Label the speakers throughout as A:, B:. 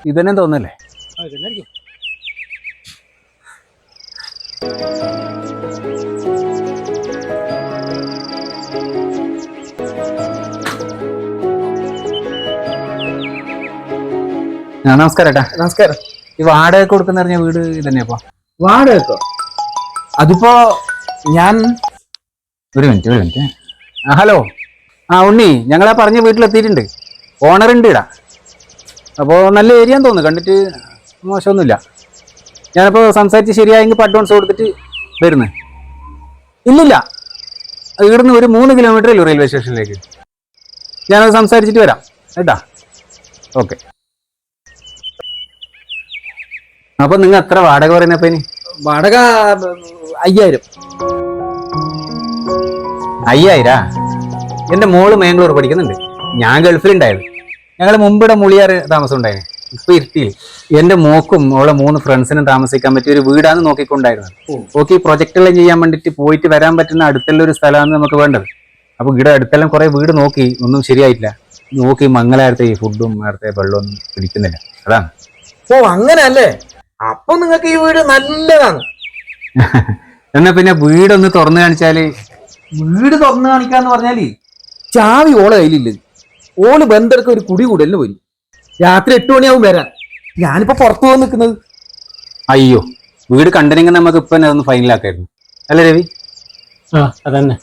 A: ഇതന്നെ തോന്നല്ലേ? നമസ്കാരം ഏട്ടാ.
B: നമസ്കാരം.
A: ഈ വാടക കൊടുക്കുന്ന പറഞ്ഞ വീട് ഇതന്നെയപ്പോ?
B: വാടകക്കോ? അതിപ്പോ ഞാൻ
A: ഒരു മിനിറ്റ്. ഹലോ. ഉണ്ണി, ഞങ്ങളാ പറഞ്ഞ വീട്ടിലെത്തിയിട്ടുണ്ട്. ഓണർ ഉണ്ട് ഇടാ. അപ്പോൾ നല്ല ഏരിയ തോന്നുന്നു, കണ്ടിട്ട് മോശമൊന്നുമില്ല. ഞാനിപ്പോൾ സംസാരിച്ച് ശരിയായെങ്കിൽ ഇപ്പോൾ അഡ്വാൻസ് കൊടുത്തിട്ട് വരുന്നത്. ഇല്ലില്ല, ഇവിടുന്ന് ഒരു 3 കിലോമീറ്ററേ ഉള്ളൂ റെയിൽവേ സ്റ്റേഷനിലേക്ക്. ഞാനത് സംസാരിച്ചിട്ട് വരാം കേട്ടാ. ഓക്കെ. അപ്പോൾ നിങ്ങൾ എത്ര വാടക പറയുന്നപ്പോൾ ഇനി?
B: വാടക 5000.
A: 5000? എൻ്റെ മോള് മേങ്ങളൂർ പഠിക്കുന്നുണ്ട്, ഞാൻ ഗൾഫിലുണ്ടായത്. ഞങ്ങൾ മുമ്പിടെ മുളിയാറ് താമസം ഉണ്ടായിരുന്നു, ഇപ്പൊ ഇരുട്ടിയിൽ. എന്റെ മോക്കും ഓളെ 3 ഫ്രണ്ട്സിനും താമസിക്കാൻ പറ്റിയ ഒരു വീടാണ് നോക്കിക്കൊണ്ടായിരുന്നത്. ഓക്കെ, ഈ പ്രൊജക്ടെല്ലാം ചെയ്യാൻ വേണ്ടിട്ട് പോയിട്ട് വരാൻ പറ്റുന്ന അടുത്തുള്ള ഒരു സ്ഥലമാണ് നമുക്ക് വേണ്ടത്. അപ്പൊ ഇവിടെ അടുത്തെല്ലാം കുറെ വീട് നോക്കി, ഒന്നും ശരിയായിട്ടില്ല. നോക്കി മംഗലാരത്തെ ഈ ഫുഡും നേരത്തെ വെള്ളമൊന്നും പിടിക്കുന്നില്ല, അതാണ്.
B: ഓ അങ്ങനല്ലേ? അപ്പൊ നിങ്ങൾക്ക് ഈ വീട് നല്ലതാണ്.
A: എന്നാ പിന്നെ വീടൊന്ന് തുറന്നു കാണിച്ചാല്?
B: വീട് തുറന്നു കാണിക്കാന്ന് പറഞ്ഞാല് ചാവി ഓളെ കയ്യിലില്ല. ഓള് ബന്ധർക്ക് ഒരു കുടി കൂടലിന് പോയി. രാത്രി 8 മണിയാവും വരാൻ. ഞാനിപ്പോ പുറത്തു പോകാൻ നിൽക്കുന്നത്.
A: അയ്യോ, വീട് കണ്ടെങ്കിൽ നമുക്ക് ഇപ്പൊ അതൊന്ന് ഫൈനലാക്കായിരുന്നു അല്ലേ രവി?
C: അതന്നെ.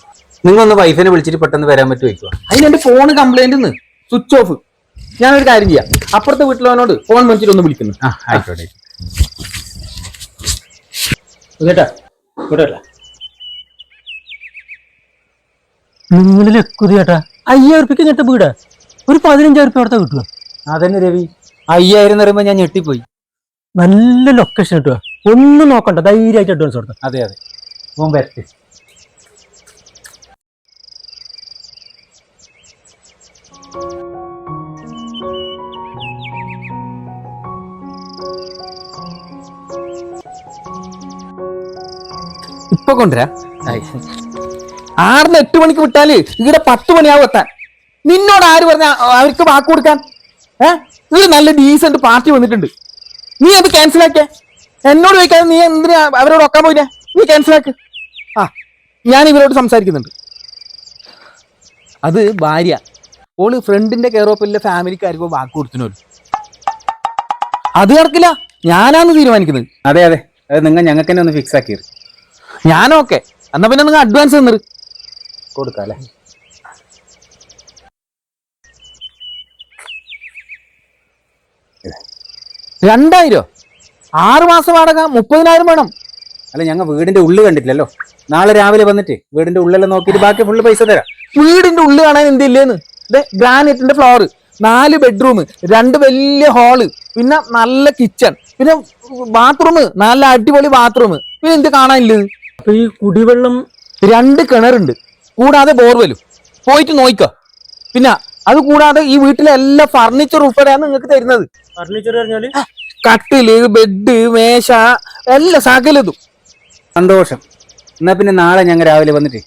A: നിങ്ങളൊന്ന് വൈഫിനെ വിളിച്ചിട്ട് പെട്ടെന്ന് വരാൻ പറ്റുമോ?
B: അതിന് എന്റെ ഫോണ് കംപ്ലൈന്റ് സ്വിച്ച് ഓഫ്. ഞാനൊരു കാര്യം ചെയ്യാം, അപ്പുറത്തെ വീട്ടിലോനോട് ഫോൺ വിളിച്ചിട്ട് ഒന്ന് വിളിക്കുന്നു.
A: ആയിക്കോട്ടെ.
C: കേട്ടാ കേട്ടല്ല, നിങ്ങളിലെക്കുതി ചേട്ടാ 5000 ഉറുപ്പിക്ക് ഇങ്ങനത്തെ വീട് ഒരു 15000 ഉറുപ്പ അവിടുത്തെ കിട്ടുക.
A: അതന്നെ രവി, 5000 എന്ന് പറയുമ്പോ ഞാൻ ഞെട്ടിപ്പോയി.
C: നല്ല ലൊക്കേഷൻ കിട്ടുക, ഒന്നും നോക്കണ്ട, ധൈര്യമായിട്ട് അഡ്വാൻസ് കൊടുത്ത.
A: അതെ വരട്ടെ.
B: ഇപ്പൊ കൊണ്ടുവരാ. 6-ന് 8 മണിക്ക് വിട്ടാല് ഇവിടെ 10 മണിയാവും എത്താൻ. നിന്നോട് ആര് പറഞ്ഞ അവർക്ക് വാക്ക് കൊടുക്കാൻ? ഇവിടെ നല്ല ഡീസന്റ് പാർട്ടി വന്നിട്ടുണ്ട്, നീ അത് ക്യാൻസൽ ആക്കിയ. എന്നോട് ചോദിക്കാതെ നീ എന്തിനാ അവരോട് ഒക്കാൻ പോയില്ലേ? നീ ക്യാൻസൽ ആക്ക്. ഞാൻ ഇവരോട് സംസാരിക്കുന്നുണ്ട്. അത് ഭാര്യ, ഓള് ഫ്രണ്ടിന്റെ കെയറോപ്പിലെ ഫാമിലിക്കാർക്കോ വാക്ക് കൊടുത്തിനോ. അത് നടക്കില്ല, ഞാനാന്ന് തീരുമാനിക്കുന്നത്.
A: അതെ അത് നിങ്ങൾ ഞങ്ങൾക്ക് തന്നെ ഒന്ന് ഫിക്സ് ആക്കി.
B: ഞാനോക്കെ, എന്നാ പിന്നെ നിങ്ങൾ അഡ്വാൻസ് തന്നിട്ട്
A: കൊടുക്കാം അല്ലേ?
B: $2000? 6 മാസം വാടക 30,000 വേണം.
A: അല്ല, ഞങ്ങൾ വീടിന്റെ ഉള്ളിൽ കണ്ടിട്ടില്ലല്ലോ. നാളെ രാവിലെ വന്നിട്ട് വീടിന്റെ ഉള്ളെല്ലാം നോക്കിയിട്ട് ബാക്കി ഫുള്ള് പൈസ തരാം.
B: വീടിന്റെ ഉള്ളിൽ കാണാൻ എന്തില്ലേന്ന്? ഗ്രാനൈറ്റിന്റെ ഫ്ലോർ, 4 ബെഡ്റൂം, 2 വലിയ ഹാള്, പിന്നെ നല്ല കിച്ചൺ, പിന്നെ ബാത്റൂം, നല്ല അടിപൊളി ബാത്റൂം. പിന്നെ എന്ത് കാണാനില്ലത്?
C: അപ്പൊ ഈ കുടിവെള്ളം
B: 2 കിണറുണ്ട്, കൂടാതെ ബോർവെലും. പോയിട്ട് നോക്കിക്കോ. പിന്നെ അത് കൂടാതെ ഈ വീട്ടിലെ എല്ലാ ഫർണിച്ചർ ഉൾപ്പെടെയാണ് നിങ്ങൾക്ക് തരുന്നത്.
C: ഫർണിച്ചർ പറഞ്ഞാല്
B: കട്ടില്, ബെഡ്, മേശ, എല്ലാ സകലതും.
A: സന്തോഷം. എന്നാ പിന്നെ നാളെ ഞങ്ങൾ രാവിലെ വന്നിട്ട്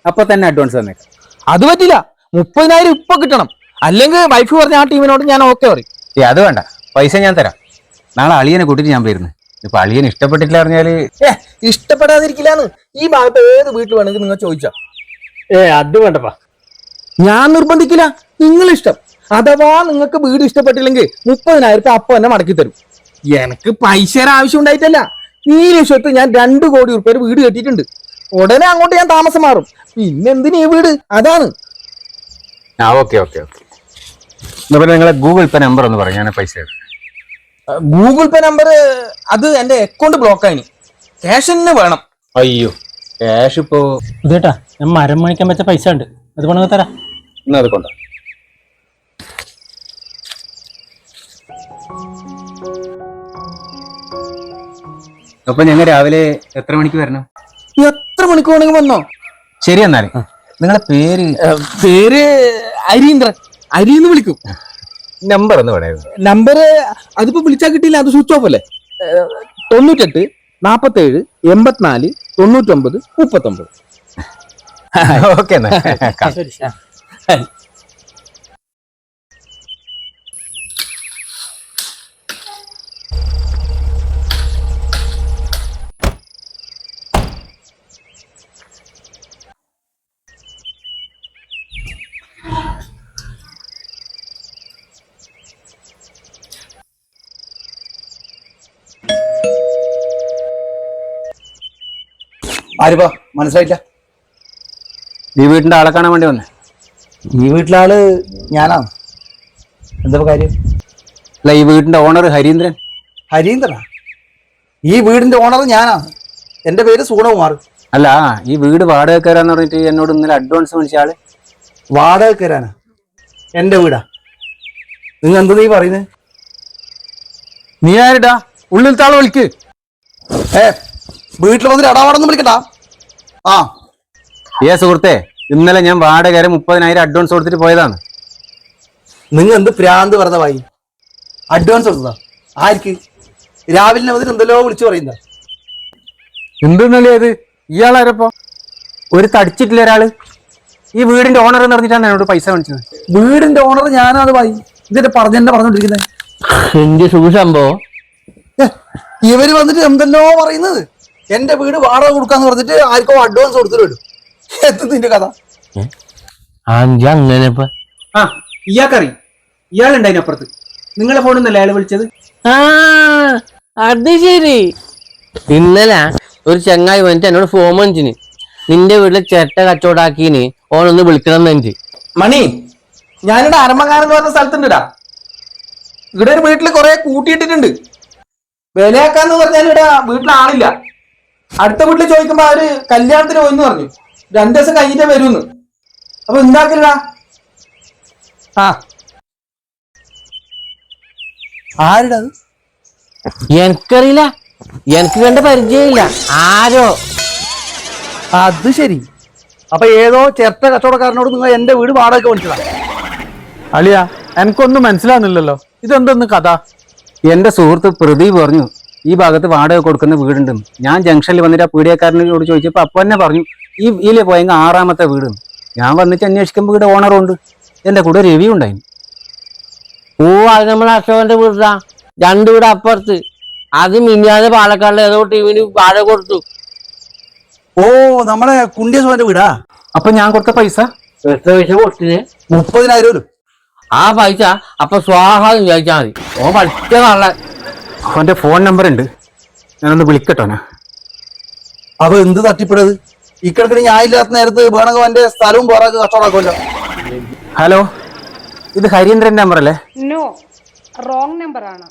A: അപ്പൊ തന്നെ അഡ്വാൻസ് തന്നേക്കാം.
B: അത് പറ്റില്ല, 30,000 ഇപ്പൊ കിട്ടണം. അല്ലെങ്കിൽ വൈഫ് പറഞ്ഞ ആ ടീമിനോട് ഞാൻ ഓക്കെ പറയും.
A: അത് വേണ്ട, പൈസ ഞാൻ തരാം. നാളെ അളിയനെ കൂട്ടിട്ട് ഞാൻ വരുന്നു. ഇപ്പൊ അളിയൻ ഇഷ്ടപ്പെട്ടിട്ടില്ല പറഞ്ഞാല്?
B: ഇഷ്ടപ്പെടാതിരിക്കില്ലാന്ന്. ഈ ഭാഗത്ത് ഏത് വീട്ടിൽ വേണമെങ്കിൽ നിങ്ങൾ ചോദിച്ചാ.
C: അത് വേണ്ടപ്പാ,
B: ഞാൻ നിർബന്ധിക്കില്ല, നിങ്ങൾ ഇഷ്ടം. അഥവാ നിങ്ങൾക്ക് വീട് ഇഷ്ടപ്പെട്ടില്ലെങ്കിൽ 30,000 അപ്പൊ തന്നെ മടക്കി തരും. എനിക്ക് പൈസയുടെ ആവശ്യം ഉണ്ടായിട്ടല്ല. ഈ ലക്ഷത്ത് ഞാൻ 2 കോടി ഉറുപ്പിക വീട് കെട്ടിയിട്ടുണ്ട്. ഉടനെ അങ്ങോട്ട് ഞാൻ താമസം മാറും. പിന്നെ എന്തിനു ഈ വീട്? അതാണ്.
A: ഓക്കെ. നിങ്ങളെ ഗൂഗിൾ പേ നമ്പർ ഒന്ന് പറയാം, ഞാൻ പൈസ തരാം.
B: ഗൂഗിൾ പേ നമ്പർ അത് എന്റെ അക്കൗണ്ട് ബ്ലോക്ക് ആയിന്. ക്യാഷ് തന്നെ വേണം.
A: അയ്യോ, ക്യാഷ് ഇപ്പോ
C: ഇതേട്ടാ ഞാൻ മരം മേടിക്കാൻ വെച്ച പൈസ ഉണ്ട്, അത് വേണമെങ്കിൽ തരാം.
A: എന്നാ അത് കൊണ്ടോ. അപ്പൊ ഞങ്ങൾ രാവിലെ എത്ര മണിക്ക് വരണം?
B: എത്ര മണിക്ക് വേണമെങ്കിൽ വന്നോ.
A: ശരി, എന്നാല് നിങ്ങളെ പേര്?
B: പേര് അരീന്ദ്രൻ. അരിന്ന് വിളിക്കും.
A: നമ്പർ ഒന്ന് പറയാം.
B: നമ്പർ അതിപ്പോ വിളിച്ചാൽ കിട്ടിയില്ല, അത് സ്വിച്ച് ഓഫ് അല്ലേ. 98 47 84 99 39.
A: ഓക്കെ എന്നാ.
B: ആരിപ്പോ മനസ്സിലായില്ല.
A: ഈ വീടിന്റെ ആളെ കാണാൻ വേണ്ടി വന്നേ.
B: ഈ വീട്ടിലെ ആള് ഞാനാണ്. എന്താ കാര്യം?
A: അല്ല, ഈ വീടിന്റെ ഓണർ ഹരീന്ദ്രൻ.
B: ഹരീന്ദ്രനാ? ഈ വീടിന്റെ ഓണർ ഞാനാണ്. എന്റെ പേര് സൂണകുമാർ.
A: അല്ല, ഈ വീട് വാടകക്കാരാന്ന് പറഞ്ഞിട്ട് എന്നോട് ഇന്നലെ അഡ്വാൻസ് മേടിച്ച ആള്.
B: വാടകക്കാരാനാ? എന്റെ വീടാ. നിങ്ങൾ എന്താ നീ പറയുന്നത്?
A: നീ ആരിടാ? ഉള്ളിൽ താളെ വിളിക്ക്.
B: വീട്ടിൽ വന്നിട്ട് അടാവാടൊന്നും വിളിക്കട്ടാ. ആ
A: സുഹൃത്തെ, ഇന്നലെ ഞാൻ വാടകരെ 30,000 അഡ്വാൻസ് കൊടുത്തിട്ട് പോയതാണ്.
B: നിങ്ങൾ എന്ത് പ്രാന്ത് വെറുതെ വായി? അഡ്വാൻസ് കൊടുത്തതാ? ആർക്ക്? രാവിലെ വന്നിട്ട് എന്തെല്ലോ വിളിച്ചു പറയുന്ന.
A: എന്തെന്നല്ലേ അത്? ഇയാളാരപ്പോ? ഒരു തടിച്ചിട്ടില്ല ഒരാള്. ഈ വീടിന്റെ ഓണർ എന്ന് പറഞ്ഞിട്ടാണ് എന്നോട് പൈസ മേടിച്ചത്.
B: വീടിന്റെ ഓണർ ഞാനാണ് വായി. ഇതിന്റെ പറഞ്ഞോണ്ടിരിക്കുന്നത്
C: എന്റെ സംഭവം.
B: ഇവര് വന്നിട്ട് എന്തെല്ലോ പറയുന്നത്. എന്റെ വീട് വാടക കൊടുക്കാന്ന് പറഞ്ഞിട്ട് ആർക്കോ അഡ്വാൻസ് കൊടുത്തിട്ട് വരും. എത്തിന്റെ കഥ
C: അങ്ങനെ
A: ആ ഇയാൾക്കറി. ഇയാളുണ്ടായിന് അപ്പുറത്ത്. നിങ്ങളെ ഫോണിൽ നിന്നല്ലേ അയാൾ വിളിച്ചത്?
C: ആ അത് ശരി. ഇന്നലെ ഒരു ചങ്ങായി വന്നിട്ട് എന്നോട് ഫോൺ വന്നിന്, നിന്റെ വീട്ടിലെ ചേട്ട കച്ചവടാക്കീന് ഓനൊന്ന് വിളിക്കണം എന്ന്.
B: മണി, ഞാനിവിടെ അരമങ്ങാനം എന്ന് പറഞ്ഞ സ്ഥലത്തുണ്ടാ. ഇവിടെ ഒരു വീട്ടിൽ കുറെ കൂട്ടിയിട്ടിട്ടുണ്ട്. വിലയാക്കാന്ന് പറഞ്ഞാൽ ഇവിടെ വീട്ടിൽ ആളില്ല. അടുത്ത വീട്ടിൽ ചോദിക്കുമ്പോ അവര് കല്യാണത്തിന് പോയിന്ന് പറഞ്ഞു. 2 ദിവസം കഴിഞ്ഞിട്ടേ വരുമെന്ന്. അപ്പൊ ഉണ്ടാക്കില്ലടാ. ആ ആരുടെ അത്?
C: എനിക്കറിയില്ല, എനിക്ക് കണ്ട പരിചയമില്ല. ആരോ.
B: അത് ശരി. അപ്പൊ ഏതോ ചെറുത്ത കച്ചവടക്കാരനോട് നിങ്ങൾ എന്റെ വീട് വാടക വിളിച്ചതാ?
D: അളിയ, എനിക്കൊന്നും മനസ്സിലാവുന്നില്ലല്ലോ. ഇതെന്തൊന്ന് കഥ?
A: എന്റെ സുഹൃത്ത് പ്രദീപ് പറഞ്ഞു ഈ ഭാഗത്ത് വാടക കൊടുക്കുന്ന വീടുണ്ടെന്ന്. ഞാൻ ജംഗ്ഷനിൽ വന്നിട്ട് ആ പീഡിയക്കാരനോട് ചോദിച്ചപ്പോൾ അപ്പൊ തന്നെ പറഞ്ഞു ഇതിലെ പോയെങ്കിൽ 6ാമത്തെ വീട്. ഞാൻ വന്നിട്ട് അന്വേഷിക്കുമ്പോൾ വീട് ഓണറുണ്ട്. എന്റെ കൂടെ രവി ഉണ്ടായിരുന്നു.
C: ഓ, അത് നമ്മളെ അശോകന്റെ വീടാ. 2 വീട് അപ്പുറത്ത്. അത് മിനിയാതെ പാലക്കാടിലെ ഏതോ ടീമിന് വാടക കൊടുത്തു.
B: ഓ, നമ്മളെ കുണ്ടിയസോന്റെ വീടാ?
A: അപ്പൊ ഞാൻ കൊടുത്ത പൈസ
C: എത്ര പൈസ കൊടുത്തിന്?
B: 30,000.
C: ആ പൈസ അപ്പൊ സ്വാഹാന്ന് വിചാരിച്ചാൽ മതി. ഓ പഠിച്ച കള്ളൻ.
A: അവന്റെ ഫോൺ നമ്പർ ഉണ്ട്, ഞാനൊന്ന് വിളിക്കട്ടോനാ.
B: അപ്പൊ എന്ത് തട്ടിപ്പിടത്? ഇക്കിടക്കിന് ഞാൻ ഇല്ലാത്ത നേരത്ത് വേണമെങ്കിൽ അവന്റെ സ്ഥലവും പോറാക്ക് കച്ചവടാക്കുമല്ലോ.
A: ഹലോ, ഇത് ഹരീന്ദ്രന്റെ നമ്പർ അല്ലേ?
E: നോ, റോങ് നമ്പർ ആണ്.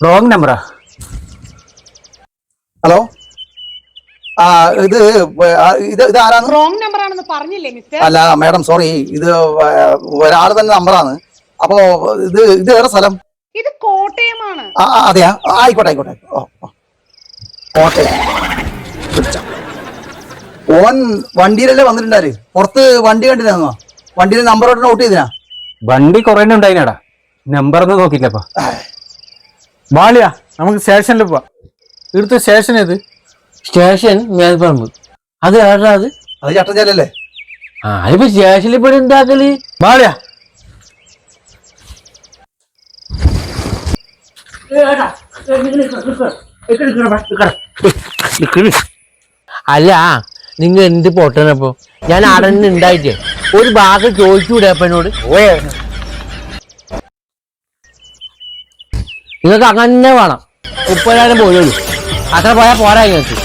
A: റോങ് നമ്പറാ?
B: ഹലോ, ആ ഇത് ഇത് ആരാണ്?
E: റോങ് നമ്പർ ആണെന്ന് പറഞ്ഞില്ലേ മിസ്റ്റർ?
B: അല്ല മാഡം, സോറി, ഇത് ഒരാൾ തന്നെ നമ്പറാണ്. അപ്പോ ഇത് വേറെ സ്ഥലം?
E: ഇത് കോട്ടയമാണ്.
B: അതെയാ? ആയിക്കോട്ടെ. കോട്ടയം. ഓൻ വണ്ടിയിലല്ലേ വന്നിട്ടുണ്ടാര്? പുറത്ത് വണ്ടി കണ്ടിരുന്നോ? വണ്ടിയിലെ നമ്പറോട്ട് നോട്ട് ചെയ്തിനാ?
A: വണ്ടി കുറേ ഉണ്ടായിനാടാ, നമ്പർ ഒന്നും നോക്കിയില്ലപ്പാ.
D: വാളിയ, നമുക്ക് സ്റ്റേഷനിൽ പോവാം. ഇവിടുത്തെ സ്റ്റേഷൻ ഏത്?
C: സ്റ്റേഷൻ മേൽപ്പറമ്പ്. അത് ഏടാ അത്?
B: അത് ചട്ടഞ്ചാലല്ലേ?
C: ആ, ഇപ്പൊ സ്റ്റേഷനിൽ പോയി എന്താക്കല്?
D: വാളിയ,
C: അല്ല, നിങ്ങൾ എന്ത് പൊട്ടനപ്പോ? ഞാൻ അടന്ന് ഉണ്ടായിട്ടേ ഒരു ഭാഗം ചോദിച്ചൂടെ അപ്പനോട്? നിങ്ങൾക്ക് അങ്ങനെ വേണം. 30,000 പോയുള്ളൂ. അത്ര പോയാൽ പോരാ നിങ്ങൾക്ക്.